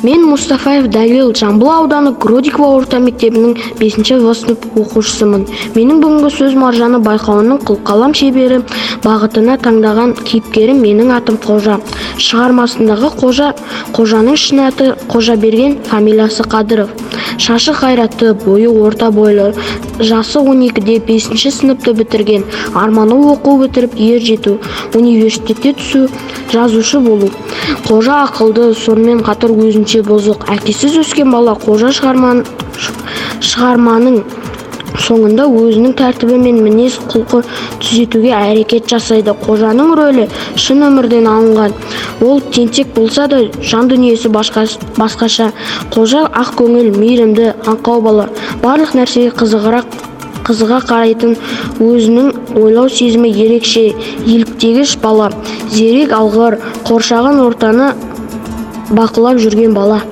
Мен Мұстафаев Далил, Жамбыл ауданы Гродиково орта мектебінің 5-ші сынып оқушысымын. Менің бүгінгі сөз маржаны байқауының қылқалам шебері бағытына таңдаған кейіпкерім менің атым Қожа. Шығармасындағы Қожаның шын аты Қожаберген, фамилиясы Қадыров. Шашы қайратты, бойы орта бойлы, жасы 12-де 5-ші сыныпты бітірген, арманы оқу бітіріп ер жету, университетке түсу, жазушы болу. Қожа ақылды, сонымен қатар өзінше бұзық. Әкесіз өскен бала Қожа шығарманың соңында өзінің тәртібі мен мінез құлқы түзетуге әрекет жасайды. Қожаның рөлі шын өмірден алынған. Ол тентек болса да жан дүниесі басқаша. Қожа ақ көңіл, мейірімді, аңқау бала. Барлық нәрсеге қызыға қарайтын, өзінің ойлау сезімі ерекше, еліктегіш бала. Зерек, алғыр, қоршаған ортаны бақылап жүрген бала.